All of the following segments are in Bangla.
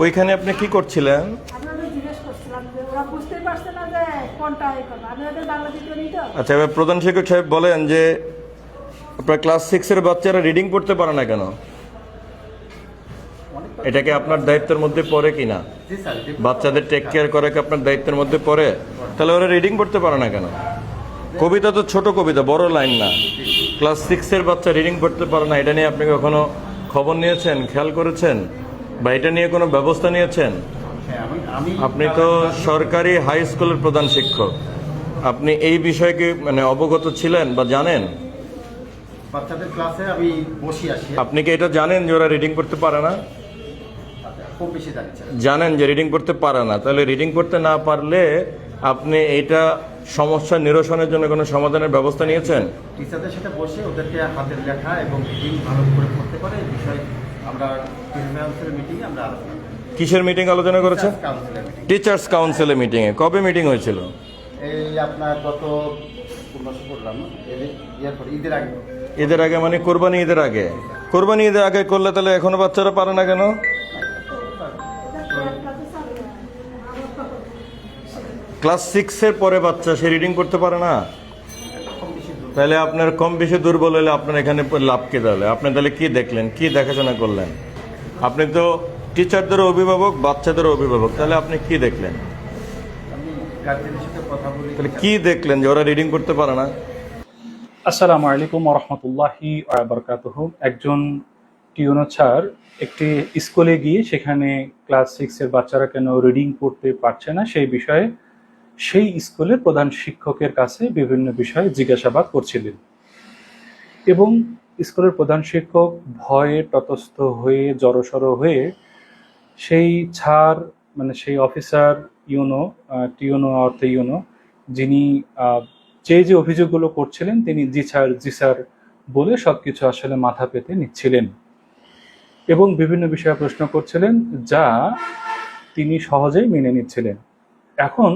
ওইখানে আপনি কি করছিলেন? আচ্ছা, এবার প্রধান শিক্ষক সাহেব বলেন যে আপনার ক্লাস 6-এর বাচ্চারা রিডিং পড়তে পারে না কেন? এটাকে আপনার দায়িত্বের মধ্যে পড়ে কিনা? বাচ্চাদের টেক কেয়ার করা কি আপনার দায়িত্বের মধ্যে পড়ে? তাহলে ওরা রিডিং পড়তে পারে না কেন? কবিতা তো ছোট কবিতা, বড় লাইন না। ক্লাস 6-এর বাচ্চা রিডিং পড়তে পারে না, এটা নিয়ে আপনি কখনো খবর নিয়েছেন, খেয়াল করেছেন, বা এটা নিয়ে কোনো ব্যবস্থা নিয়েছেন? আপনি তো সরকারি হাই স্কুলের প্রধান শিক্ষক, আপনি এই বিষয়কে মানে অবগত ছিলেন বা জানেন? বাচ্চাদের ক্লাসে আমি বসি আসি। আপনি কি এটা জানেন যে ওরা রিডিং করতে পারে না? খুব বেশি জানেন যে রিডিং করতে পারে না, তাহলে রিডিং করতে না পারলে আপনি এটা সমস্যা নিরসনের জন্য কোনো সমাধানের ব্যবস্থা নিয়েছেন? টিচারদের সাথে বসে ওদেরকে হাতের লেখা এবং রিডিং ভালো করে করতে পারে এই বিষয়ে আমরা মিটিংয়ে আমরা আলোচনা করি। কিসের মিটিং আলোচনা করেছে? টিচার্স কাউন্সিলের মিটিংয়ে। কবে মিটিং হয়েছিল? এই আপনার গত করলাম ঈদের আগে। ঈদের আগে মানে কোরবানি ঈদের আগে? কোরবানি ঈদের আগে করলে তাহলে এখনো বাচ্চারা পারে না কেন? ক্লাস 6-এর পরে বাচ্চা সে রিডিং করতে পারে না, তাহলে আপনার কম বেশি দুর্বল হলে আপনার এখানে লাভ কি? তাহলে আপনি তাহলে কি দেখলেন, কি দেখাশোনা করলেন? আপনি তো টিচারদেরও অভিভাবক, বাচ্চাদেরও অভিভাবক, তাহলে আপনি কি দেখলেন? তাহলে কি দেখলেন যে ওরা রিডিং করতে পারে না? আসসালামু আলাইকুম ওয়া রাহমাতুল্লাহি ওয়া বারাকাতুহু। একজন টিউনো স্যার একটি স্কুলে গিয়ে সেখানে ক্লাস 6-এর বাচ্চারা কেন রিডিং পড়তে পারছে না সেই বিষয়ে সেই স্কুলের প্রধান শিক্ষকের কাছে বিভিন্ন বিষয়ে জিজ্ঞাসাবাদ করছিলেন, এবং স্কুলের প্রধান শিক্ষক ভয়ে ততস্থ হয়ে জড়সড় হয়ে সেই স্যার মানে সেই অফিসার টিউনো অর্থে ইউনো যিনি যে অভিযোগগুলো করছিলেন তিনি জি স্যার বলে সবকিছু আসলে মাথা পেতে নিচ্ছিলেন এবং বিভিন্ন বিষয়ে প্রশ্ন করছিলেন যা তিনি সহজেই মেনে নিচ্ছিলেন। এখন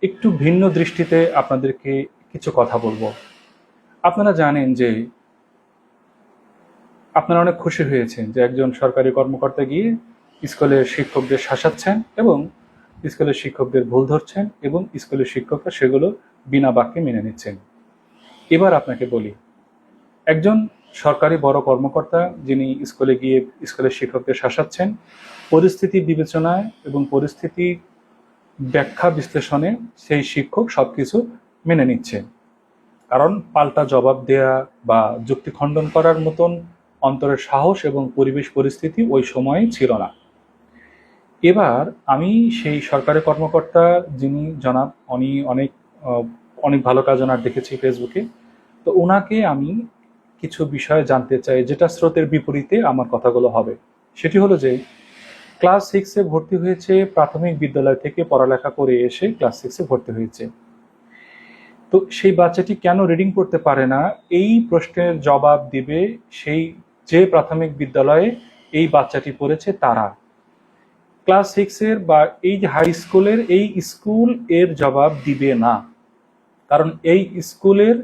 একটু ভিন্ন দৃষ্টিতে আপনাদেরকে কিছু কথা বলবো। আপনারা জানেন যে আপনারা অনেক খুশি হয়েছেন যে একজন সরকারি কর্মকর্তা গিয়ে স্কুলের শিক্ষকদের শাসাচ্ছেন এবং স্কুলের শিক্ষকদের ভুল ধরছেন এবং স্কুলের শিক্ষকরা সেগুলো বিনা বাক্যে মেনে নিচ্ছেন। এবার আপনাকে বলি, একজন সরকারি বড় কর্মকর্তা যিনি স্কুলে গিয়ে স্কুলের শিক্ষকদের শাসাচ্ছেন, পরিস্থিতি বিবেচনায় এবং পরিস্থিতি ব্যাখ্যা বিশ্লেষণে সেই শিক্ষক সবকিছু মেনে নিচ্ছেন, কারণ পাল্টা জবাব দেয়া বা যুক্তি খণ্ডন করার মতন অন্তরের সাহস এবং পরিবেশ পরিস্থিতি ওই সময়ে ছিল না। এবার আমি সেই সরকারি কর্মকর্তা যিনি জনাব, উনি অনেক ভালো কাজ ওনার দেখেছি ফেসবুকে, তো ওনাকে আমি কিছু বিষয় জানতে চাই যেটা স্রোতের বিপরীতে আমার কথাগুলো হবে। সেটি হলো যে ক্লাস 6-এ ভর্তি হয়েছে, প্রাথমিক বিদ্যালয় থেকে পড়ালেখা করে এসে ক্লাস 6-এ ভর্তি হয়েছে, তো সেই বাচ্চাটি কেন রিডিং পড়তে পারে না এই প্রশ্নের জবাব দিবে সেই যে প্রাথমিক বিদ্যালয়ে এই বাচ্চাটি পড়েছে তারা। ক্লাস 6-এর বা এই যে হাই স্কুলের এই স্কুল এর জবাব দিবে না, কারণ এই স্কুলের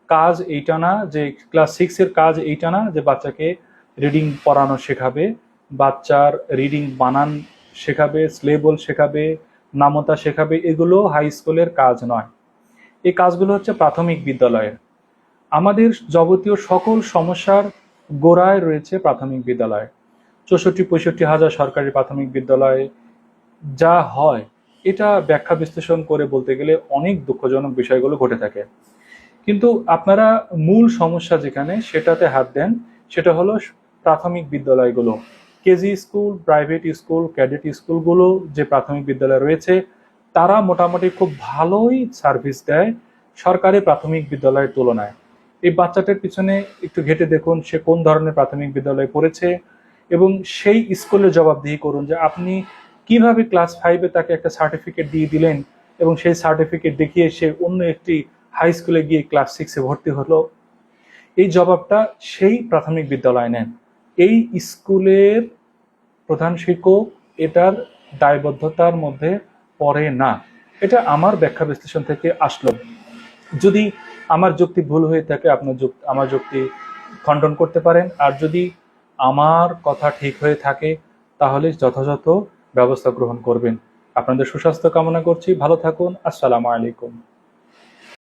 কাজ এইটা না যে ক্লাস 6-এর কাজ এইটা না যে বাচ্চাকে রিডিং পড়ানো শেখাবে, বাচ্চার রিডিং বানান শেখাবে, স্লেবল শেখাবে, নামতা শেখাবে, এগুলো হাই স্কুলের কাজ নয়। এই কাজগুলো হচ্ছে প্রাথমিক বিদ্যালয়ের। আমাদের যাবতীয় সকল সমস্যার গোড়ায় রয়েছে প্রাথমিক বিদ্যালয়। 64-65 হাজার সরকারি প্রাথমিক বিদ্যালয়ে যা হয় এটা ব্যাখ্যা বিশ্লেষণ করে বলতে গেলে অনেক দুঃখজনক বিষয়গুলো ঘটে থাকে, কিন্তু আপনারা মূল সমস্যা যেখানে সেটাতে হাত দেন, সেটা হলো প্রাথমিক বিদ্যালয়গুলো। KG school, private school, cadet স্কুলগুলো যে প্রাথমিক বিদ্যালয় রয়েছে তারা মোটামুটি খুব ভালোই সার্ভিস দেয় সরকারি প্রাথমিক বিদ্যালয়ের তুলনায়। এই বাচ্চাটার পিছনে একটু ঘেটে দেখুন সে কোন ধরনের প্রাথমিক বিদ্যালয়ে পড়েছে এবং সেই স্কুলের জবাবদিহি করুন যে আপনি কিভাবে ক্লাস 5-এ তাকে একটা সার্টিফিকেট দিয়ে দিলেন এবং সেই সার্টিফিকেট দেখিয়ে সে অন্য একটি হাই স্কুলে গিয়ে ক্লাস 6-এ ভর্তি হলো। এই জবাবটা সেই প্রাথমিক বিদ্যালয় নেন। এই স্কুলের প্রধান শিক্ষক এটার দায়বদ্ধতার মধ্যে পড়ে না। এটা আমার ব্যাখ্যা বিশ্লেষণ থেকে আসলো। যদি আমার যুক্তি ভুল হয়ে থাকে আমার যুক্তি খণ্ডন করতে পারেন, আর যদি আমার কথা ঠিক হয়ে থাকে তাহলে যথাযথ ব্যবস্থা গ্রহণ করবেন। আপনাদের সুস্বাস্থ্য কামনা করছি। ভালো থাকুন। আসসালামু আলাইকুম।